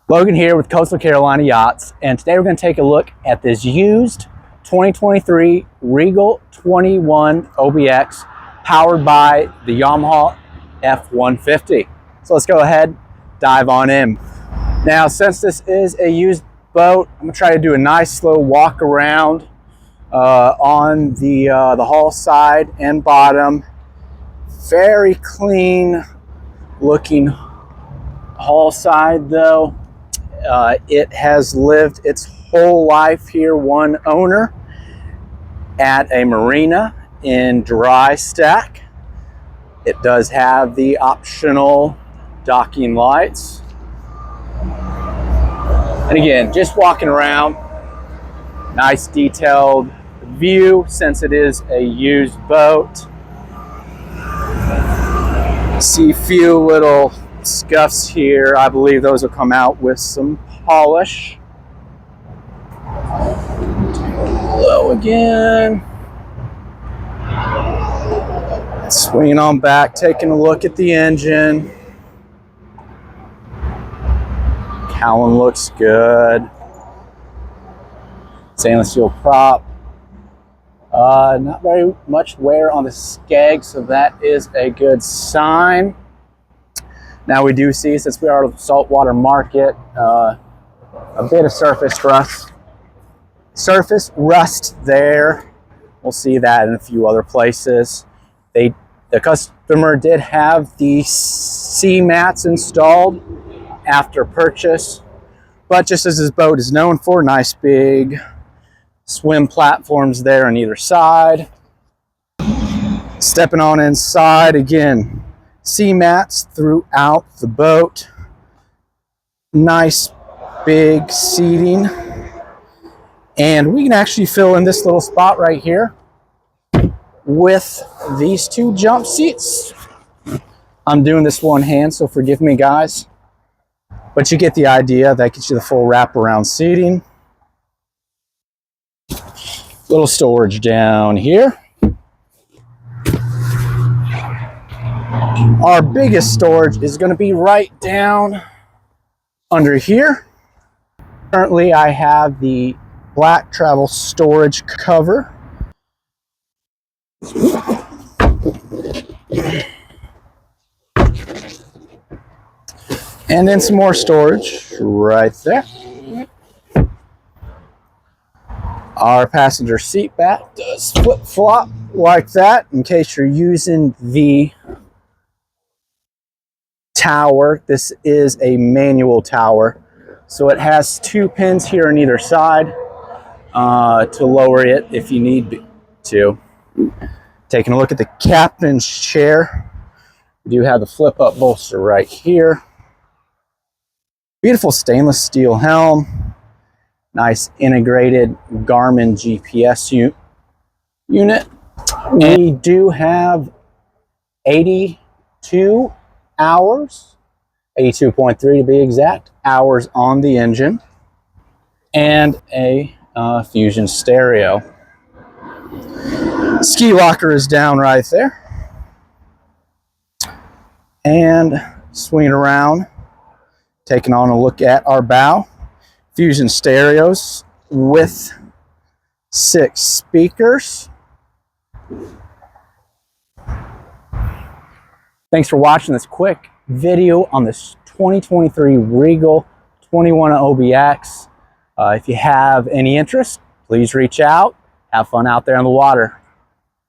Logan here with Coastal Carolina Yachts, and today we're going to take a look at this used 2023 Regal 21 OBX powered by the Yamaha F-150. So let's go ahead, dive on in. Now, since this is a used boat, I'm going to try to do a nice slow walk around on the hull side and bottom. Very clean looking hull side though. It has lived its whole life here, one owner, at a marina in dry stack. It does have the optional docking lights. And again, just walking around, nice detailed view since it is a used boat. See a few little scuffs here. I believe those will come out with some polish. Low again. Swinging on back, taking a look at the engine. Cowling looks good. Stainless steel prop. Not very much wear on the skeg, so that is a good sign. Now we do see, since we are in the saltwater market, a bit of surface rust there. We'll see that in a few other places. The customer did have the sea mats installed after purchase, but just as this boat is known for, nice big swim platforms there on either side. Stepping on inside again. Sea mats throughout the boat. Nice big seating. And we can actually fill in this little spot right here with these two jump seats. I'm doing this one hand, so forgive me guys. But you get the idea. That gets you the full wraparound seating. Little storage down here. Our biggest storage is going to be right down under here. Currently, I have the black travel storage cover. And then some more storage right there. Our passenger seat back does flip-flop like that in case you're using the tower. This is a manual tower, so it has two pins here on either side to lower it if you need to. Taking a look at the captain's chair, we do have the flip-up bolster right here. Beautiful stainless steel helm. Nice integrated Garmin GPS unit. We do have 82 hours, 82.3 to be exact, hours on the engine, and a Fusion stereo. Ski locker is down right there. And swinging around, taking on a look at our bow. Fusion stereos with 6 speakers. Thanks for watching this quick video on this 2023 Regal 21 OBX. If you have any interest, please reach out. Have fun out there on the water.